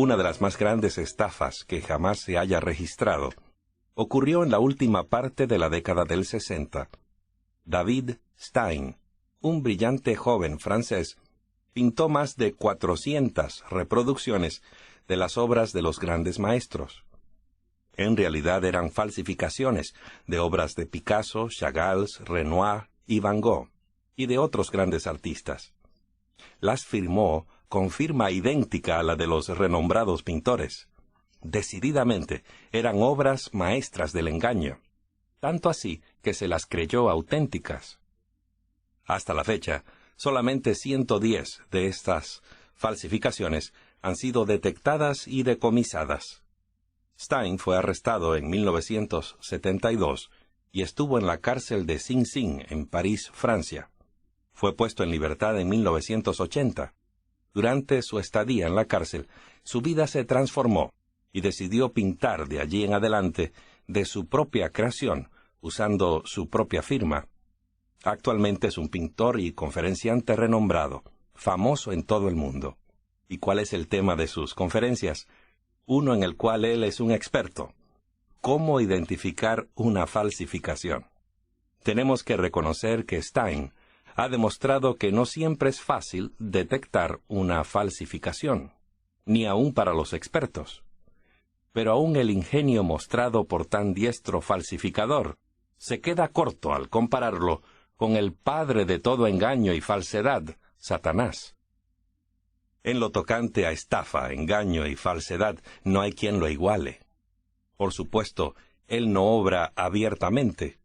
Una de las más grandes estafas que jamás se haya registrado ocurrió en la última parte de la década del 60. David Stein, un brillante joven francés, pintó más de 400 reproducciones de las obras de los grandes maestros. En realidad eran falsificaciones de obras de Picasso, Chagall, Renoir y Van Gogh, y de otros grandes artistas. Las firmó con firma idéntica a la de los renombrados pintores. Decididamente, eran obras maestras del engaño, tanto así que se las creyó auténticas. Hasta la fecha, solamente 110 de estas falsificaciones han sido detectadas y decomisadas. Stein fue arrestado en 1972 y estuvo en la cárcel de Sing Sing, en París, Francia. Fue puesto en libertad en 1980. Durante su estadía en la cárcel, su vida se transformó y decidió pintar de allí en adelante de su propia creación, usando su propia firma. Actualmente es un pintor y conferenciante renombrado, famoso en todo el mundo. ¿Y cuál es el tema de sus conferencias? Uno en el cual él es un experto: cómo identificar una falsificación. Tenemos que reconocer que Stein ha demostrado que no siempre es fácil detectar una falsificación, ni aun para los expertos. Pero aún el ingenio mostrado por tan diestro falsificador se queda corto al compararlo con el padre de todo engaño y falsedad, Satanás. En lo tocante a estafa, engaño y falsedad, no hay quien lo iguale. Por supuesto, él no obra abiertamente.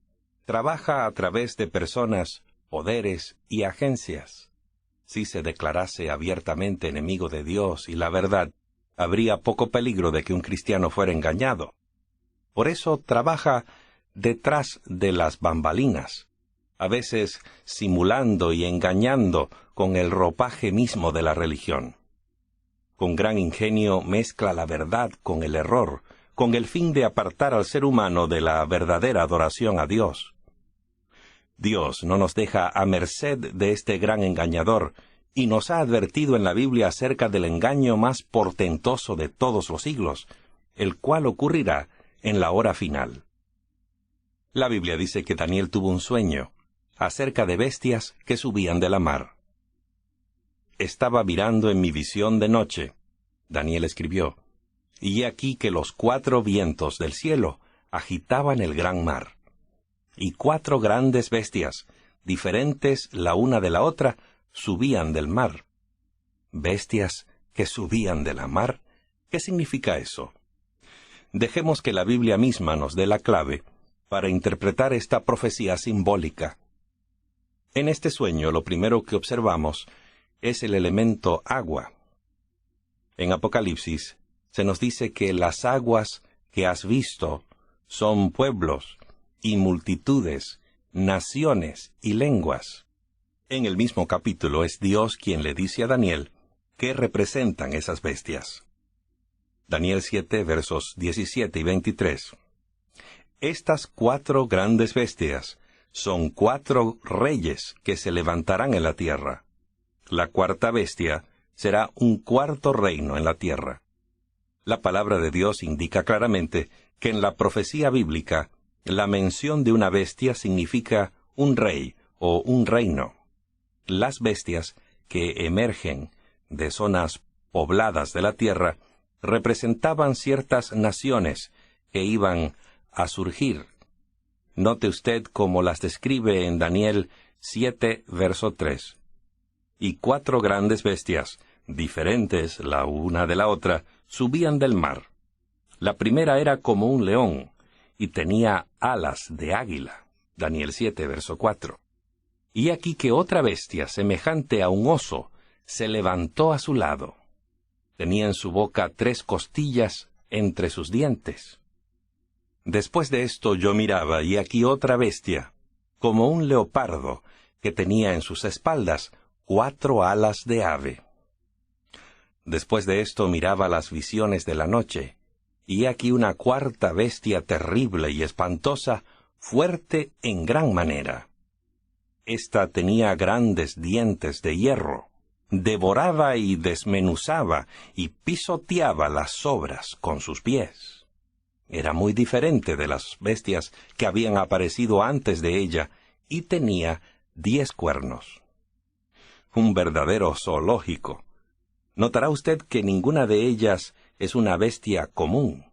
Trabaja a través de personas, poderes y agencias. Si se declarase abiertamente enemigo de Dios y la verdad, habría poco peligro de que un cristiano fuera engañado. Por eso trabaja detrás de las bambalinas, a veces simulando y engañando con el ropaje mismo de la religión. Con gran ingenio mezcla la verdad con el error, con el fin de apartar al ser humano de la verdadera adoración a Dios. Dios no nos deja a merced de este gran engañador, y nos ha advertido en la Biblia acerca del engaño más portentoso de todos los siglos, el cual ocurrirá en la hora final. La Biblia dice que Daniel tuvo un sueño acerca de bestias que subían de la mar. Estaba mirando en mi visión de noche, Daniel escribió, y he aquí que los 4 vientos del cielo agitaban el gran mar. Y 4 grandes bestias, diferentes la una de la otra, subían del mar. ¿Bestias que subían de la mar? ¿Qué significa eso? Dejemos que la Biblia misma nos dé la clave para interpretar esta profecía simbólica. En este sueño, lo primero que observamos es el elemento agua. En Apocalipsis se nos dice que las aguas que has visto son pueblos y multitudes, naciones y lenguas. En el mismo capítulo es Dios quien le dice a Daniel qué representan esas bestias. Daniel 7, versos 17 y 23. Estas 4 grandes bestias son 4 reyes que se levantarán en la tierra. La cuarta bestia será un cuarto reino en la tierra. La palabra de Dios indica claramente que en la profecía bíblica, la mención de una bestia significa un rey o un reino. Las bestias que emergen de zonas pobladas de la tierra representaban ciertas naciones que iban a surgir. Note usted cómo las describe en Daniel 7, verso 3. Y 4 grandes bestias, diferentes la una de la otra, subían del mar. La primera era como un león, y tenía alas de águila. Daniel 7, verso 4. Y aquí que otra bestia, semejante a un oso, se levantó a su lado. Tenía en su boca 3 costillas entre sus dientes. Después de esto yo miraba, y aquí otra bestia, como un leopardo, que tenía en sus espaldas 4 alas de ave. Después de esto miraba las visiones de la noche, y aquí una cuarta bestia terrible y espantosa, fuerte en gran manera. Esta tenía grandes dientes de hierro, devoraba y desmenuzaba y pisoteaba las sobras con sus pies. Era muy diferente de las bestias que habían aparecido antes de ella y tenía 10 cuernos. Un verdadero zoológico. Notará usted que ninguna de ellas es una bestia común.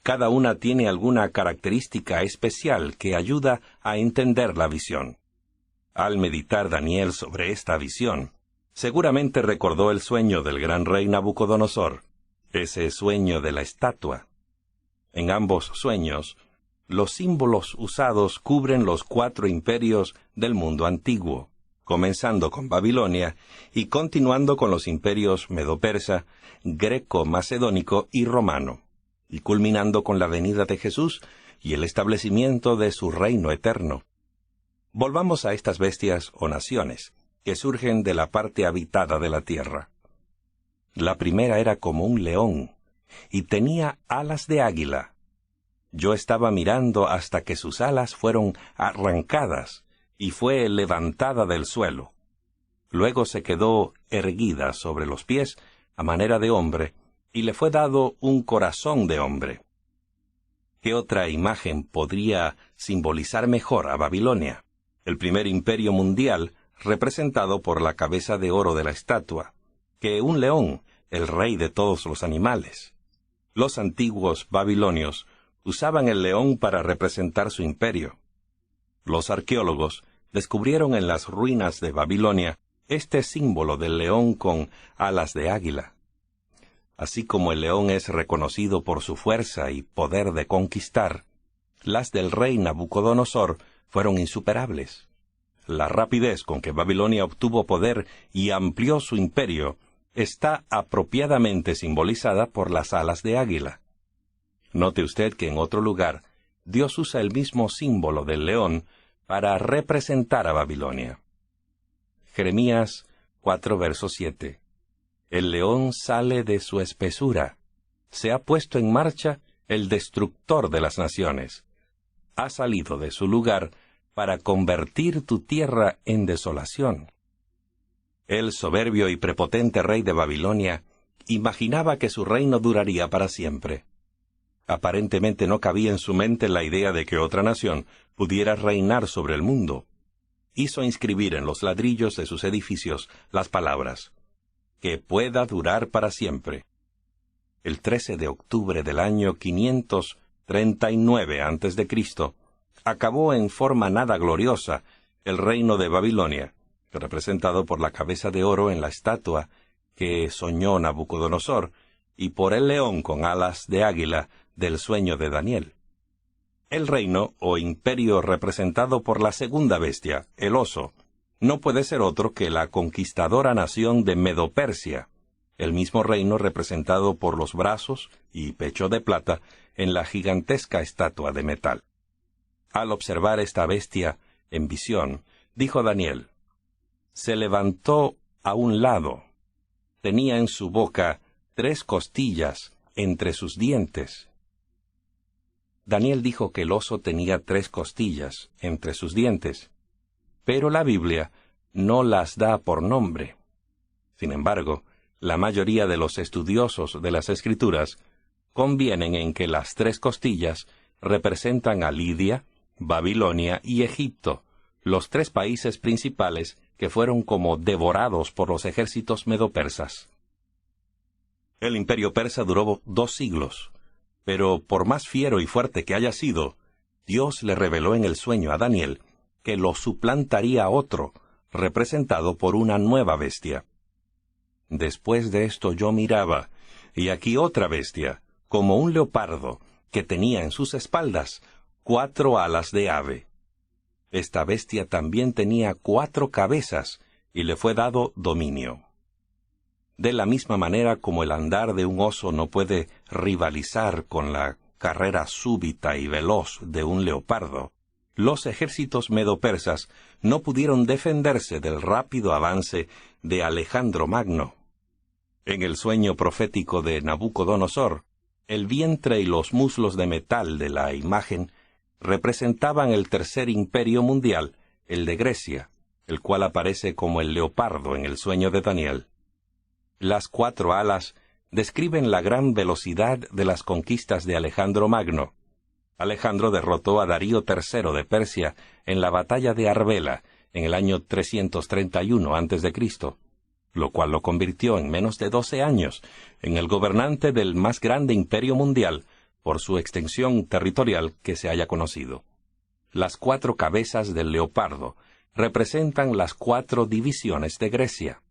Cada una tiene alguna característica especial que ayuda a entender la visión. Al meditar Daniel sobre esta visión, seguramente recordó el sueño del gran rey Nabucodonosor, ese sueño de la estatua. En ambos sueños, los símbolos usados cubren los 4 imperios del mundo antiguo, comenzando con Babilonia y continuando con los imperios medo-persa, greco-macedónico y romano, y culminando con la venida de Jesús y el establecimiento de su reino eterno. Volvamos a estas bestias o naciones, que surgen de la parte habitada de la tierra. La primera era como un león, y tenía alas de águila. Yo estaba mirando hasta que sus alas fueron arrancadas, y fue levantada del suelo. Luego se quedó erguida sobre los pies, a manera de hombre, y le fue dado un corazón de hombre. ¿Qué otra imagen podría simbolizar mejor a Babilonia? El primer imperio mundial, representado por la cabeza de oro de la estatua, que un león, el rey de todos los animales. Los antiguos babilonios usaban el león para representar su imperio. Los arqueólogos descubrieron en las ruinas de Babilonia este símbolo del león con alas de águila. Así como el león es reconocido por su fuerza y poder de conquistar, las del rey Nabucodonosor fueron insuperables. La rapidez con que Babilonia obtuvo poder y amplió su imperio está apropiadamente simbolizada por las alas de águila. Note usted que en otro lugar, Dios usa el mismo símbolo del león para representar a Babilonia. Jeremías 4, verso 7. El león sale de su espesura. Se ha puesto en marcha el destructor de las naciones. Ha salido de su lugar para convertir tu tierra en desolación. El soberbio y prepotente rey de Babilonia imaginaba que su reino duraría para siempre. Aparentemente no cabía en su mente la idea de que otra nación pudiera reinar sobre el mundo. Hizo inscribir en los ladrillos de sus edificios las palabras, que pueda durar para siempre. El 13 de octubre del año 539 a.C., acabó en forma nada gloriosa el reino de Babilonia, representado por la cabeza de oro en la estatua que soñó Nabucodonosor y por el león con alas de águila del sueño de Daniel. El reino o imperio representado por la segunda bestia, el oso, no puede ser otro que la conquistadora nación de Medo-Persia, el mismo reino representado por los brazos y pecho de plata en la gigantesca estatua de metal. Al observar esta bestia en visión, dijo Daniel, se levantó a un lado. Tenía en su boca 3 costillas entre sus dientes. Daniel dijo que el oso tenía 3 costillas entre sus dientes, pero la Biblia no las da por nombre. Sin embargo, la mayoría de los estudiosos de las Escrituras convienen en que las 3 costillas representan a Lidia, Babilonia y Egipto, los 3 países principales que fueron como devorados por los ejércitos medo-persas. El imperio persa duró 2 siglos, pero por más fiero y fuerte que haya sido, Dios le reveló en el sueño a Daniel que lo suplantaría otro, representado por una nueva bestia. Después de esto yo miraba, y aquí otra bestia, como un leopardo, que tenía en sus espaldas 4 alas de ave. Esta bestia también tenía 4 cabezas, y le fue dado dominio. De la misma manera como el andar de un oso no puede rivalizar con la carrera súbita y veloz de un leopardo, los ejércitos medo-persas no pudieron defenderse del rápido avance de Alejandro Magno. En el sueño profético de Nabucodonosor, el vientre y los muslos de metal de la imagen representaban el tercer imperio mundial, el de Grecia, el cual aparece como el leopardo en el sueño de Daniel. Las 4 alas describen la gran velocidad de las conquistas de Alejandro Magno. Alejandro derrotó a Darío III de Persia en la batalla de Arbela en el año 331 a.C., lo cual lo convirtió en menos de 12 años en el gobernante del más grande imperio mundial por su extensión territorial que se haya conocido. Las 4 cabezas del leopardo representan las 4 divisiones de Grecia.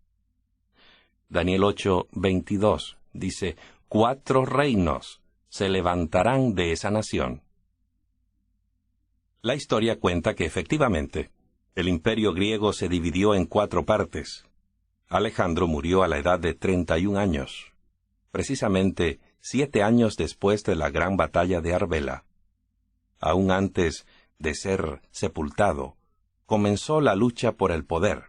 Daniel 8:22 dice: 4 reinos se levantarán de esa nación. La historia cuenta que efectivamente el imperio griego se dividió en 4 partes. Alejandro murió a la edad de 31 años, precisamente 7 años después de la gran batalla de Arbela. Aún antes de ser sepultado, comenzó la lucha por el poder,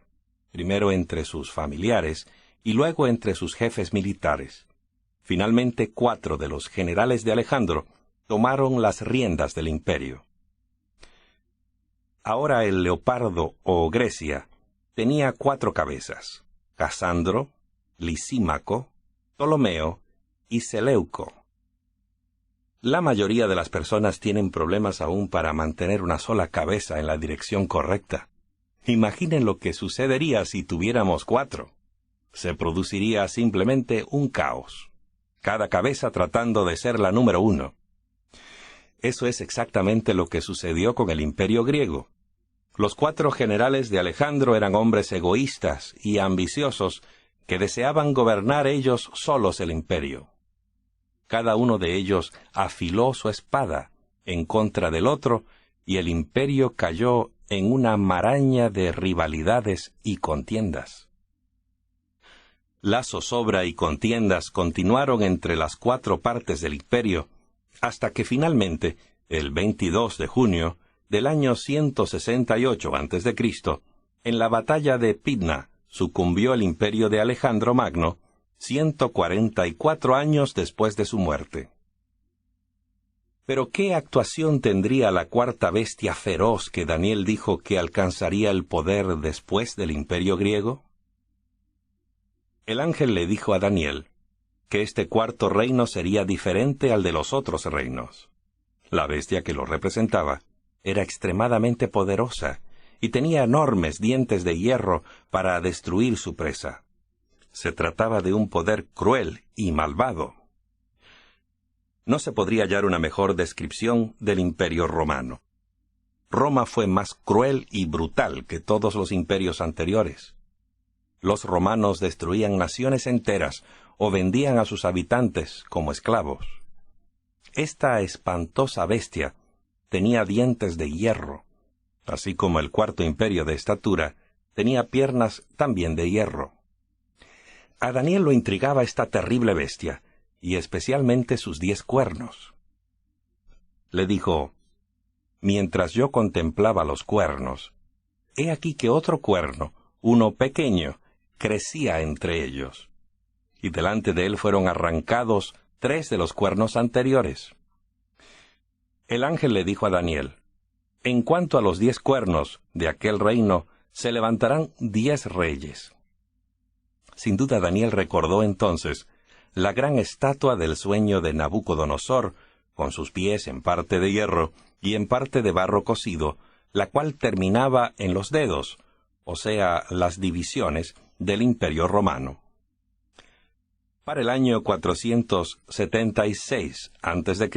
primero entre sus familiares y luego entre sus jefes militares. Finalmente 4 de los generales de Alejandro tomaron las riendas del imperio. Ahora el leopardo o Grecia tenía 4 cabezas: Casandro, Lisímaco, Ptolomeo y Seleuco. La mayoría de las personas tienen problemas aún para mantener una sola cabeza en la dirección correcta. Imaginen lo que sucedería si tuviéramos 4. Se produciría simplemente un caos, cada cabeza tratando de ser la número 1. Eso es exactamente lo que sucedió con el imperio griego. Los 4 generales de Alejandro eran hombres egoístas y ambiciosos que deseaban gobernar ellos solos el imperio. Cada uno de ellos afiló su espada en contra del otro y el imperio cayó en una maraña de rivalidades y contiendas. La zozobra y contiendas continuaron entre las 4 partes del imperio, hasta que finalmente, el 22 de junio del año 168 a.C., en la batalla de Pydna, sucumbió el imperio de Alejandro Magno, 144 años después de su muerte. Pero ¿qué actuación tendría la 4ª bestia feroz que Daniel dijo que alcanzaría el poder después del imperio griego? El ángel le dijo a Daniel que este 4º reino sería diferente al de los otros reinos. La bestia que lo representaba era extremadamente poderosa y tenía enormes dientes de hierro para destruir su presa. Se trataba de un poder cruel y malvado. No se podría hallar una mejor descripción del imperio romano. Roma fue más cruel y brutal que todos los imperios anteriores. Los romanos destruían naciones enteras o vendían a sus habitantes como esclavos. Esta espantosa bestia tenía dientes de hierro, así como el 4º imperio de estatura tenía piernas también de hierro. A Daniel lo intrigaba esta terrible bestia, y especialmente sus 10 cuernos. Le dijo: mientras yo contemplaba los cuernos, he aquí que otro cuerno, uno pequeño, crecía entre ellos, y delante de él fueron arrancados 3 de los cuernos anteriores. El ángel le dijo a Daniel: en cuanto a los 10 cuernos de aquel reino, se levantarán 10 reyes. Sin duda Daniel recordó entonces la gran estatua del sueño de Nabucodonosor, con sus pies en parte de hierro y en parte de barro cocido, la cual terminaba en los dedos, o sea, las divisiones del imperio romano. Para el año 476 a.C.,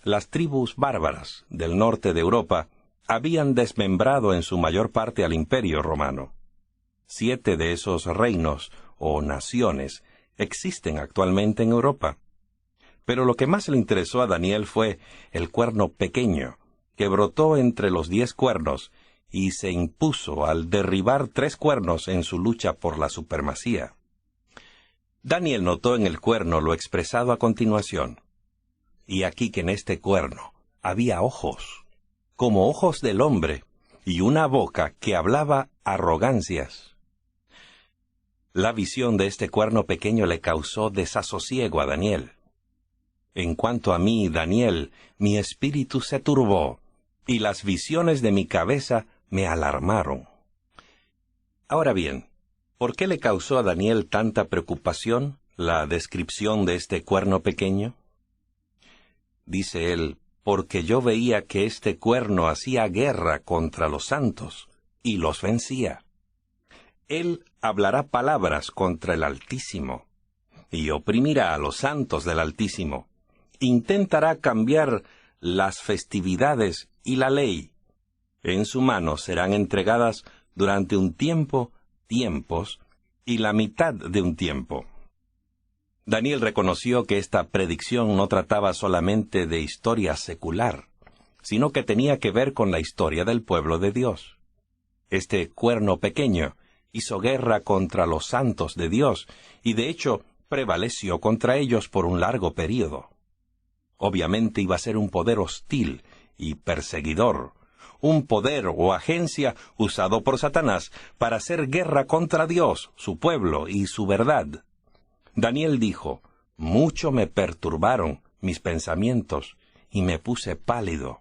las tribus bárbaras del norte de Europa habían desmembrado en su mayor parte al imperio romano. 7 de esos reinos o naciones existen actualmente en Europa. Pero lo que más le interesó a Daniel fue el cuerno pequeño, que brotó entre los 10 cuernos y se impuso al derribar 3 cuernos en su lucha por la supremacía. Daniel notó en el cuerno lo expresado a continuación. Y aquí que en este cuerno había ojos, como ojos del hombre, y una boca que hablaba arrogancias. La visión de este cuerno pequeño le causó desasosiego a Daniel. En cuanto a mí, Daniel, mi espíritu se turbó, y las visiones de mi cabeza me alarmaron. Ahora bien, ¿Por qué le causó a Daniel tanta preocupación la descripción de este cuerno pequeño? Dice él, porque yo veía que este cuerno hacía guerra contra los santos y los vencía. Él hablará palabras contra el Altísimo y oprimirá a los santos del Altísimo. Intentará cambiar las festividades y la ley. En su mano serán entregadas durante un tiempo, tiempos y la mitad de un tiempo. Daniel reconoció que esta predicción no trataba solamente de historia secular, sino que tenía que ver con la historia del pueblo de Dios. Este cuerno pequeño hizo guerra contra los santos de Dios y de hecho prevaleció contra ellos por un largo período. Obviamente iba a ser un poder hostil y perseguidor, un poder o agencia usado por Satanás para hacer guerra contra Dios, su pueblo y su verdad. Daniel dijo, mucho me perturbaron mis pensamientos y me puse pálido,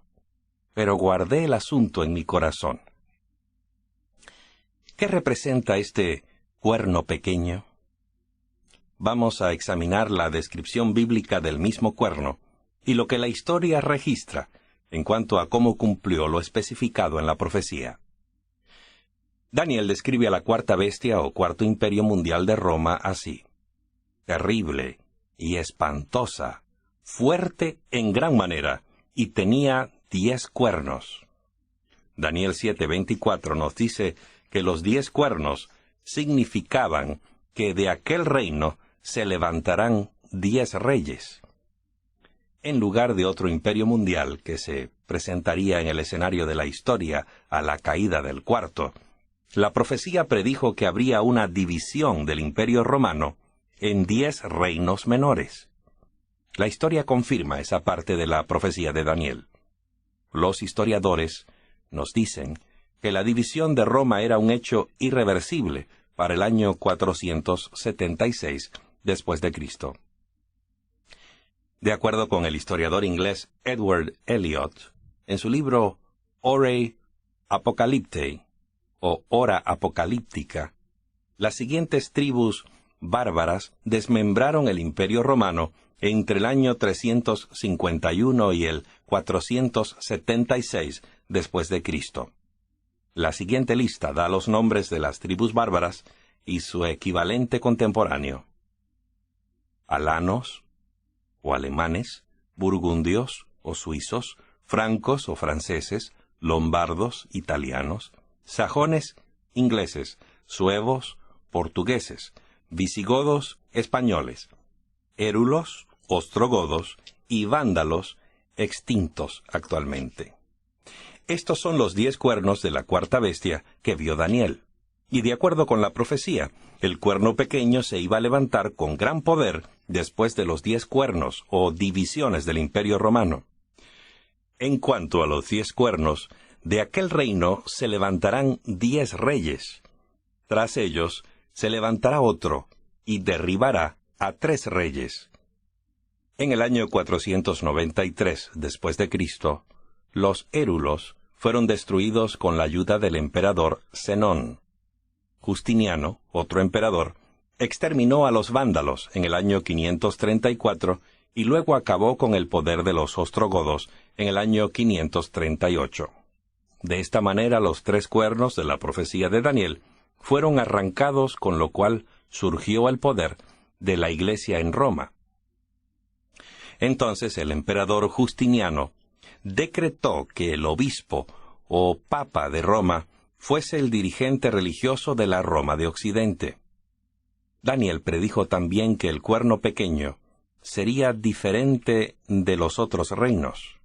pero guardé el asunto en mi corazón. ¿Qué representa este cuerno pequeño? Vamos a examinar la descripción bíblica del mismo cuerno y lo que la historia registra en cuanto a cómo cumplió lo especificado en la profecía. Daniel describe a la cuarta bestia o cuarto imperio mundial de Roma así: terrible y espantosa, fuerte en gran manera, y tenía 10 cuernos. Daniel 7:24 nos dice que los 10 cuernos significaban que de aquel reino se levantarán 10 reyes. En lugar de otro imperio mundial que se presentaría en el escenario de la historia a la caída del cuarto, la profecía predijo que habría una división del imperio romano en 10 reinos menores. La historia confirma esa parte de la profecía de Daniel. Los historiadores nos dicen que la división de Roma era un hecho irreversible para el año 476 después de Cristo. De acuerdo con el historiador inglés Edward Elliot, en su libro Horae Apocalyptae, o Hora Apocalíptica, las siguientes tribus bárbaras desmembraron el imperio romano entre el año 351 y el 476 después de Cristo. La siguiente lista da los nombres de las tribus bárbaras y su equivalente contemporáneo: alanos o alemanes, burgundios o suizos, francos o franceses, lombardos, italianos, sajones, ingleses, suevos, portugueses, visigodos, españoles, érulos, ostrogodos y vándalos, extintos actualmente. Estos son los 10 cuernos de la cuarta bestia que vio Daniel. Y de acuerdo con la profecía, el cuerno pequeño se iba a levantar con gran poder después de los 10 cuernos o divisiones del imperio romano. En cuanto a los 10 cuernos, de aquel reino se levantarán 10 reyes. Tras ellos se levantará otro y derribará a 3 reyes. En el año 493 después de Cristo, los érulos fueron destruidos con la ayuda del emperador Zenón. Justiniano, otro emperador, exterminó a los vándalos en el año 534 y luego acabó con el poder de los ostrogodos en el año 538. De esta manera los 3 cuernos de la profecía de Daniel fueron arrancados, con lo cual surgió el poder de la Iglesia en Roma. Entonces el emperador Justiniano decretó que el obispo o papa de Roma fuese el dirigente religioso de la Roma de Occidente. Daniel predijo también que el cuerno pequeño sería diferente de los otros reinos.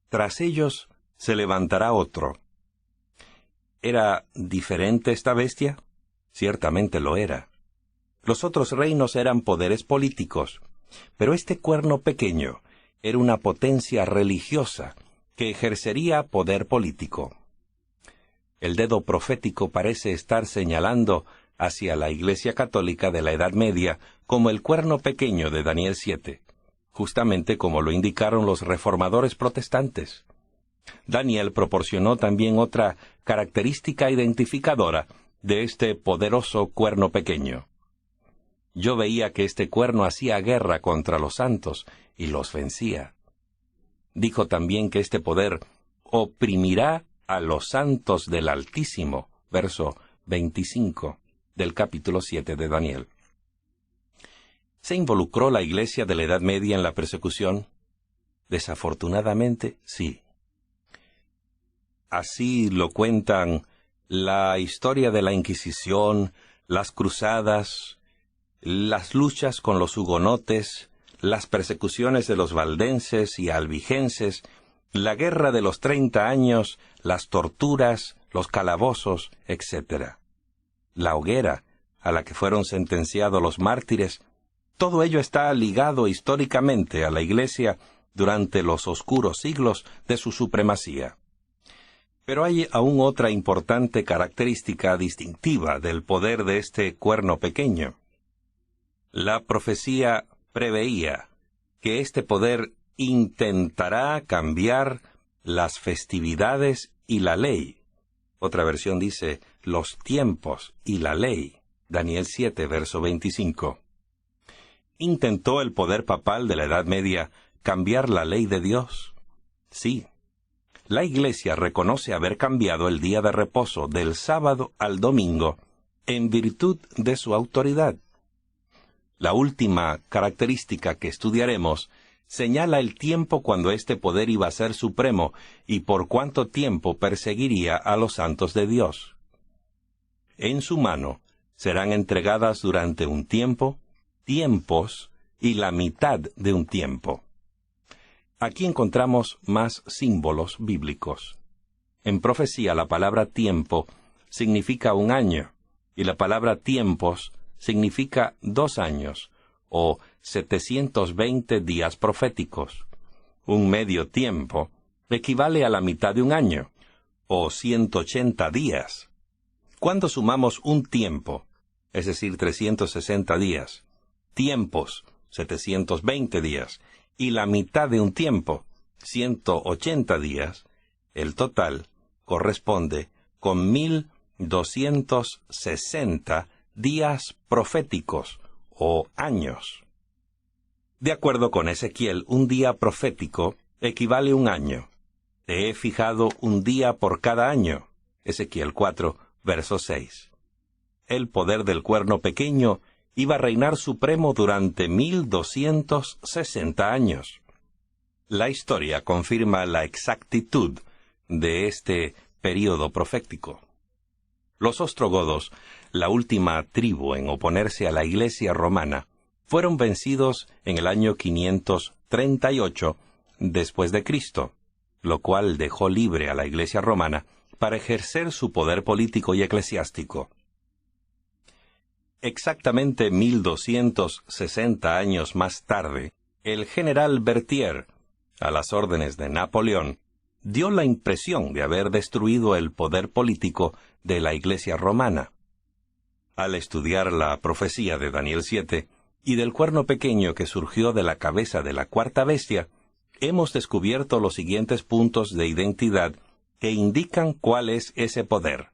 Tras ellos se levantará otro. ¿Era diferente esta bestia? Ciertamente lo era. Los otros reinos eran poderes políticos, pero este cuerno pequeño era una potencia religiosa que ejercería poder político. El dedo profético parece estar señalando hacia la Iglesia Católica de la Edad Media como el cuerno pequeño de Daniel 7, justamente como lo indicaron los reformadores protestantes. Daniel proporcionó también otra característica identificadora de este poderoso cuerno pequeño. Yo veía que este cuerno hacía guerra contra los santos y los vencía. Dijo también que este poder oprimirá a los santos del Altísimo, verso 25 del capítulo 7 de Daniel. ¿Se involucró la Iglesia de la Edad Media en la persecución? Desafortunadamente, sí. Así lo cuentan la historia de la Inquisición, las cruzadas, las luchas con los hugonotes, las persecuciones de los valdenses y albigenses, la guerra de los 30 años, las torturas, los calabozos, etc. La hoguera a la que fueron sentenciados los mártires, todo ello está ligado históricamente a la Iglesia durante los oscuros siglos de su supremacía. Pero hay aún otra importante característica distintiva del poder de este cuerno pequeño. La profecía preveía que este poder intentará cambiar las festividades y la ley. Otra versión dice, los tiempos y la ley. Daniel 7, verso 25. ¿Intentó el poder papal de la Edad Media cambiar la ley de Dios? Sí. La Iglesia reconoce haber cambiado el día de reposo del sábado al domingo en virtud de su autoridad. La última característica que estudiaremos señala el tiempo cuando este poder iba a ser supremo y por cuánto tiempo perseguiría a los santos de Dios. En su mano serán entregadas durante un tiempo, tiempos y la mitad de un tiempo. Aquí encontramos más símbolos bíblicos. En profecía la palabra tiempo significa un año y la palabra tiempos significa 2 años o 720 días proféticos. Un medio tiempo equivale a la mitad de un año o 180 días. Cuando sumamos un tiempo, es decir, 360 días, tiempos, 720 días, y la mitad de un tiempo, 180 días, el total corresponde con 1260 días proféticos o años. De acuerdo con Ezequiel, un día profético equivale a un año. Te he fijado un día por cada año. Ezequiel 4, verso 6. El poder del cuerno pequeño iba a reinar supremo durante 1260 años. La historia confirma la exactitud de este período profético. Los ostrogodos, la última tribu en oponerse a la Iglesia romana, fueron vencidos en el año 538 después de Cristo, lo cual dejó libre a la Iglesia romana para ejercer su poder político y eclesiástico. Exactamente 1260 años más tarde, el general Berthier, a las órdenes de Napoleón, dio la impresión de haber destruido el poder político de la Iglesia romana. Al estudiar la profecía de Daniel 7 y del cuerno pequeño que surgió de la cabeza de la cuarta bestia, hemos descubierto los siguientes puntos de identidad que indican cuál es ese poder.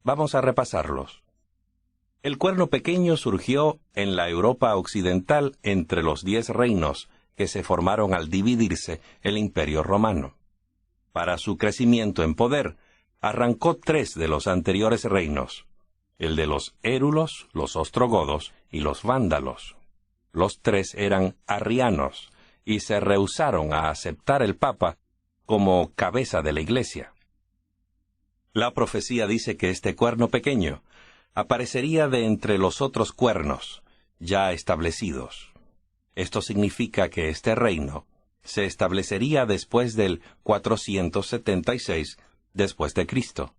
Vamos a repasarlos. El cuerno pequeño surgió en la Europa occidental entre los 10 reinos que se formaron al dividirse el Imperio Romano. Para su crecimiento en poder, arrancó 3 de los anteriores reinos, el de los érulos, los ostrogodos y los vándalos. Los 3 eran arrianos y se rehusaron a aceptar el Papa como cabeza de la Iglesia. La profecía dice que este cuerno pequeño aparecería de entre los otros cuernos ya establecidos. Esto significa que este reino se establecería después del 476 después de Cristo.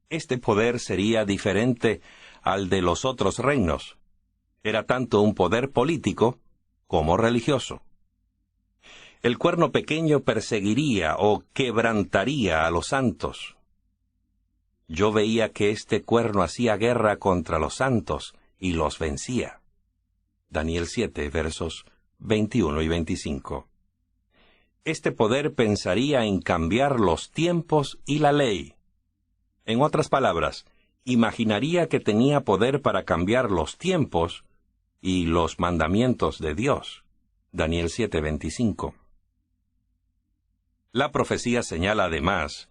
Este poder sería diferente al de los otros reinos. Era tanto un poder político como religioso. El cuerno pequeño perseguiría o quebrantaría a los santos. Yo veía que este cuerno hacía guerra contra los santos y los vencía. Daniel 7, versos 21 y 25. Este poder pensaría en cambiar los tiempos y la ley. En otras palabras, imaginaría que tenía poder para cambiar los tiempos y los mandamientos de Dios. Daniel 7:25. La profecía señala además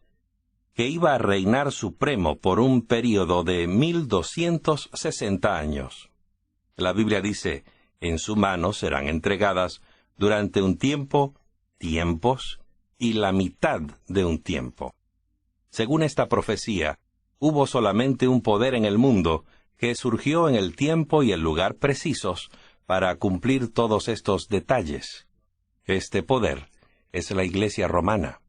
que iba a reinar supremo por un período de 1260 años. La Biblia dice, en su mano serán entregadas durante un tiempo, tiempos y la mitad de un tiempo. Según esta profecía, hubo solamente un poder en el mundo que surgió en el tiempo y el lugar precisos para cumplir todos estos detalles. Este poder es la Iglesia romana.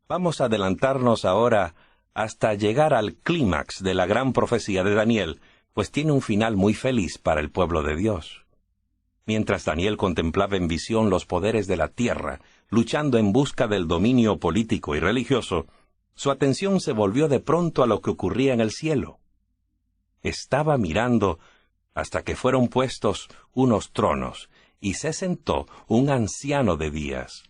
Vamos a adelantarnos ahora hasta llegar al clímax de la gran profecía de Daniel, pues tiene un final muy feliz para el pueblo de Dios. Mientras Daniel contemplaba en visión los poderes de la tierra, luchando en busca del dominio político y religioso, su atención se volvió de pronto a lo que ocurría en el cielo. Estaba mirando hasta que fueron puestos unos tronos, y se sentó un anciano de días.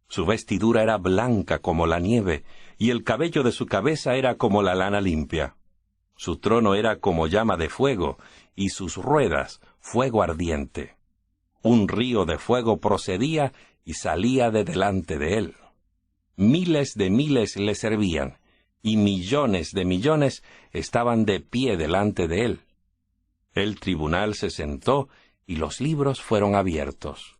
Su vestidura era blanca como la nieve, y el cabello de su cabeza era como la lana limpia. Su trono era como llama de fuego, y sus ruedas fuego ardiente. Un río de fuego procedía y salía de delante de él. Miles de miles le servían, y millones de millones estaban de pie delante de él. El tribunal se sentó, y los libros fueron abiertos.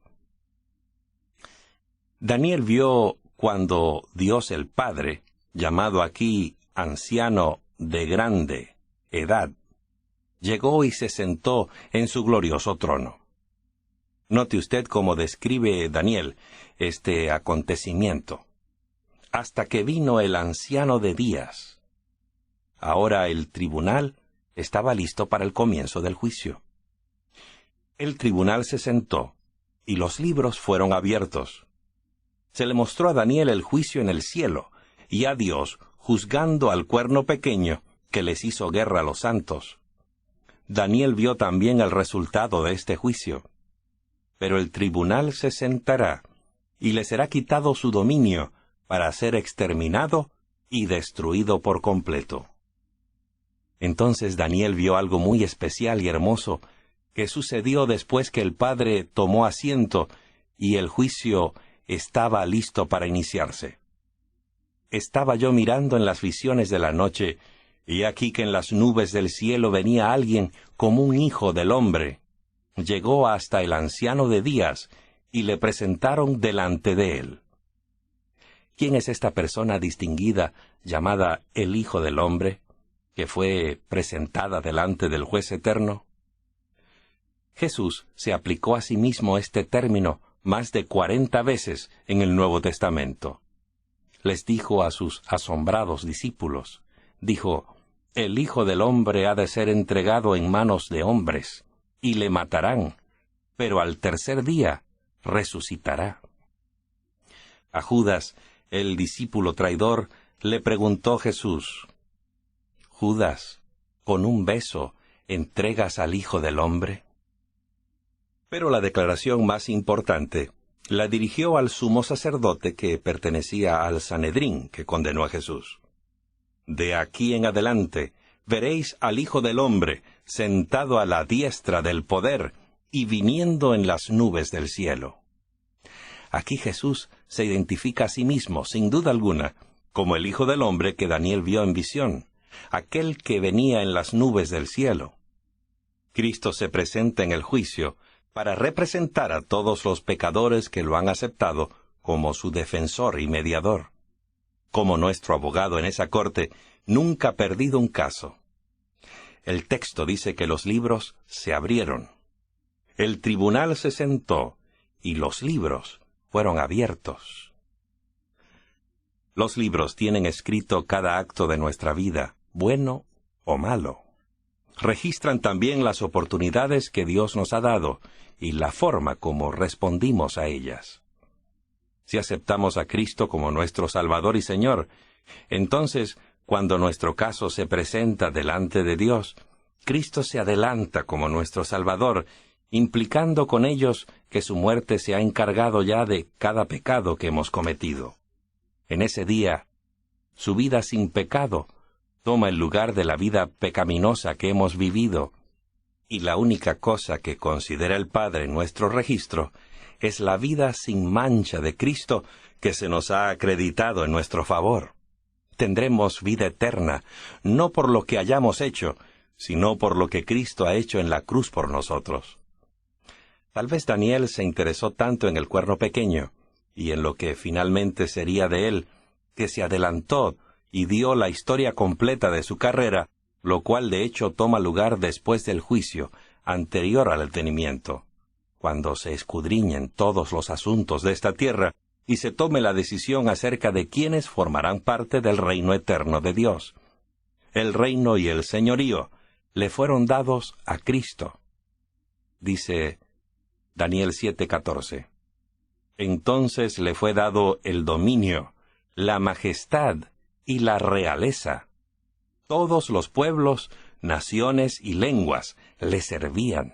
Daniel vio cuando Dios el Padre, llamado aquí anciano de grande edad, llegó y se sentó en su glorioso trono. Note usted cómo describe Daniel este acontecimiento. Hasta que vino el anciano de días. Ahora el tribunal estaba listo para el comienzo del juicio. El tribunal se sentó, y los libros fueron abiertos. Se le mostró a Daniel el juicio en el cielo, y a Dios juzgando al cuerno pequeño que les hizo guerra a los santos. Daniel vio también el resultado de este juicio. Pero el tribunal se sentará, y le será quitado su dominio, para ser exterminado y destruido por completo. Entonces Daniel vio algo muy especial y hermoso que sucedió después que el Padre tomó asiento y el juicio estaba listo para iniciarse. Estaba yo mirando en las visiones de la noche, y aquí que en las nubes del cielo venía alguien como un hijo del hombre. Llegó hasta el anciano de días, y le presentaron delante de él. ¿Quién es esta persona distinguida llamada el Hijo del Hombre, que fue presentada delante del juez eterno? Jesús se aplicó a sí mismo este término más de 40 veces en el Nuevo Testamento. Les dijo a sus asombrados discípulos, dijo, «El Hijo del Hombre ha de ser entregado en manos de hombres, y le matarán, pero al tercer día resucitará». A Judas, el discípulo traidor, le preguntó Jesús, «Judas, ¿con un beso entregas al Hijo del Hombre?» Pero la declaración más importante la dirigió al sumo sacerdote que pertenecía al Sanedrín que condenó a Jesús. «De aquí en adelante veréis al Hijo del Hombre sentado a la diestra del poder y viniendo en las nubes del cielo». Aquí Jesús se identifica a sí mismo, sin duda alguna, como el Hijo del Hombre que Daniel vio en visión, aquel que venía en las nubes del cielo. Cristo se presenta en el juicio para representar a todos los pecadores que lo han aceptado como su defensor y mediador. Como nuestro abogado en esa corte, nunca ha perdido un caso. El texto dice que los libros se abrieron. El tribunal se sentó y los libros fueron abiertos. Los libros tienen escrito cada acto de nuestra vida, bueno o malo. Registran también las oportunidades que Dios nos ha dado y la forma como respondimos a ellas. Si aceptamos a Cristo como nuestro Salvador y Señor, entonces, cuando nuestro caso se presenta delante de Dios, Cristo se adelanta como nuestro Salvador, implicando con ellos que su muerte se ha encargado ya de cada pecado que hemos cometido. En ese día, su vida sin pecado toma el lugar de la vida pecaminosa que hemos vivido, y la única cosa que considera el Padre en nuestro registro es la vida sin mancha de Cristo que se nos ha acreditado en nuestro favor. Tendremos vida eterna, no por lo que hayamos hecho, sino por lo que Cristo ha hecho en la cruz por nosotros. Tal vez Daniel se interesó tanto en el cuerno pequeño, y en lo que finalmente sería de él, que se adelantó y dio la historia completa de su carrera, lo cual de hecho toma lugar después del juicio, anterior al detenimiento, cuando se escudriñen todos los asuntos de esta tierra y se tome la decisión acerca de quiénes formarán parte del reino eterno de Dios. El reino y el señorío le fueron dados a Cristo. Dice Daniel 7:14. Entonces le fue dado el dominio, la majestad y la realeza. Todos los pueblos, naciones y lenguas le servían.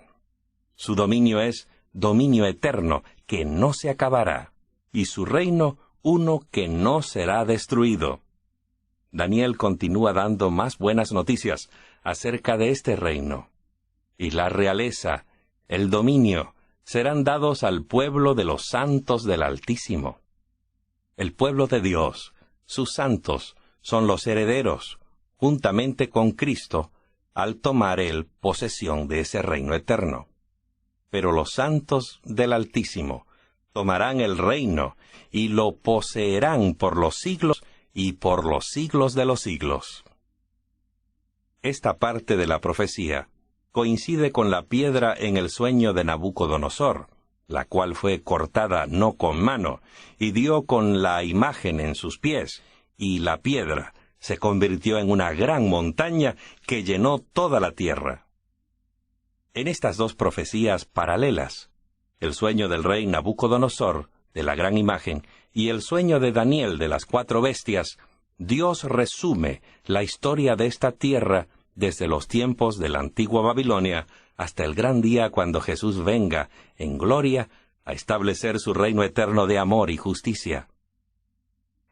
Su dominio es dominio eterno que no se acabará, y su reino uno que no será destruido. Daniel continúa dando más buenas noticias acerca de este reino. Y la realeza, el dominio, serán dados al pueblo de los santos del Altísimo. El pueblo de Dios, sus santos, son los herederos, juntamente con Cristo, al tomar él posesión de ese reino eterno. Pero los santos del Altísimo tomarán el reino y lo poseerán por los siglos y por los siglos de los siglos. Esta parte de la profecía coincide con la piedra en el sueño de Nabucodonosor, la cual fue cortada no con mano, y dio con la imagen en sus pies, y la piedra se convirtió en una gran montaña que llenó toda la tierra. En estas dos profecías paralelas, el sueño del rey Nabucodonosor, de la gran imagen, y el sueño de Daniel de las 4 bestias, Dios resume la historia de esta tierra desde los tiempos de la antigua Babilonia hasta el gran día cuando Jesús venga en gloria a establecer su reino eterno de amor y justicia.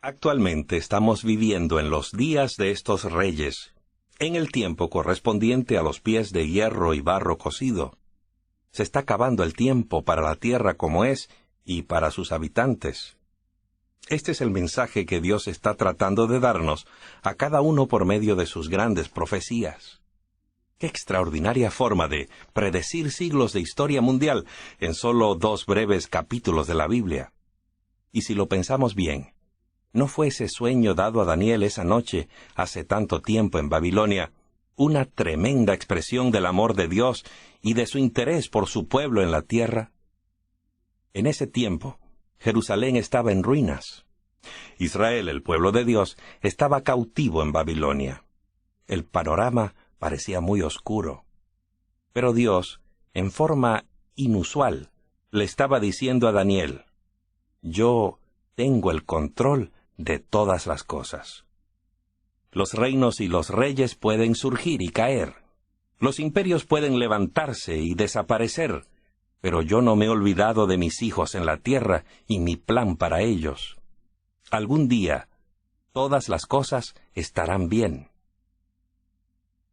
Actualmente estamos viviendo en los días de estos reyes, en el tiempo correspondiente a los pies de hierro y barro cocido. Se está acabando el tiempo para la tierra como es y para sus habitantes. Este es el mensaje que Dios está tratando de darnos a cada uno por medio de sus grandes profecías. ¡Qué extraordinaria forma de predecir siglos de historia mundial en solo 2 breves capítulos de la Biblia! Y si lo pensamos bien, ¿no fue ese sueño dado a Daniel esa noche, hace tanto tiempo en Babilonia, una tremenda expresión del amor de Dios y de su interés por su pueblo en la tierra? En ese tiempo, Jerusalén estaba en ruinas. Israel, el pueblo de Dios, estaba cautivo en Babilonia. El panorama parecía muy oscuro. Pero Dios, en forma inusual, le estaba diciendo a Daniel: yo tengo el control de todas las cosas. Los reinos y los reyes pueden surgir y caer. Los imperios pueden levantarse y desaparecer, pero yo no me he olvidado de mis hijos en la tierra y mi plan para ellos. Algún día, todas las cosas estarán bien.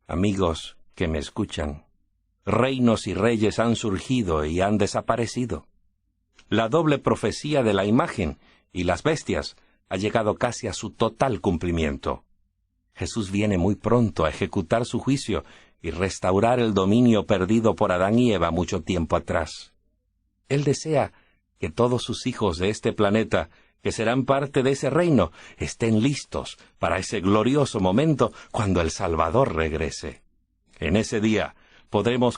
Amigos que me escuchan, reinos y reyes han surgido y han desaparecido. La doble profecía de la imagen y las bestias ha llegado casi a su total cumplimiento. Jesús viene muy pronto a ejecutar su juicio y restaurar el dominio perdido por Adán y Eva mucho tiempo atrás. Él desea que todos sus hijos de este planeta, que serán parte de ese reino, estén listos para ese glorioso momento cuando el Salvador regrese. En ese día podremos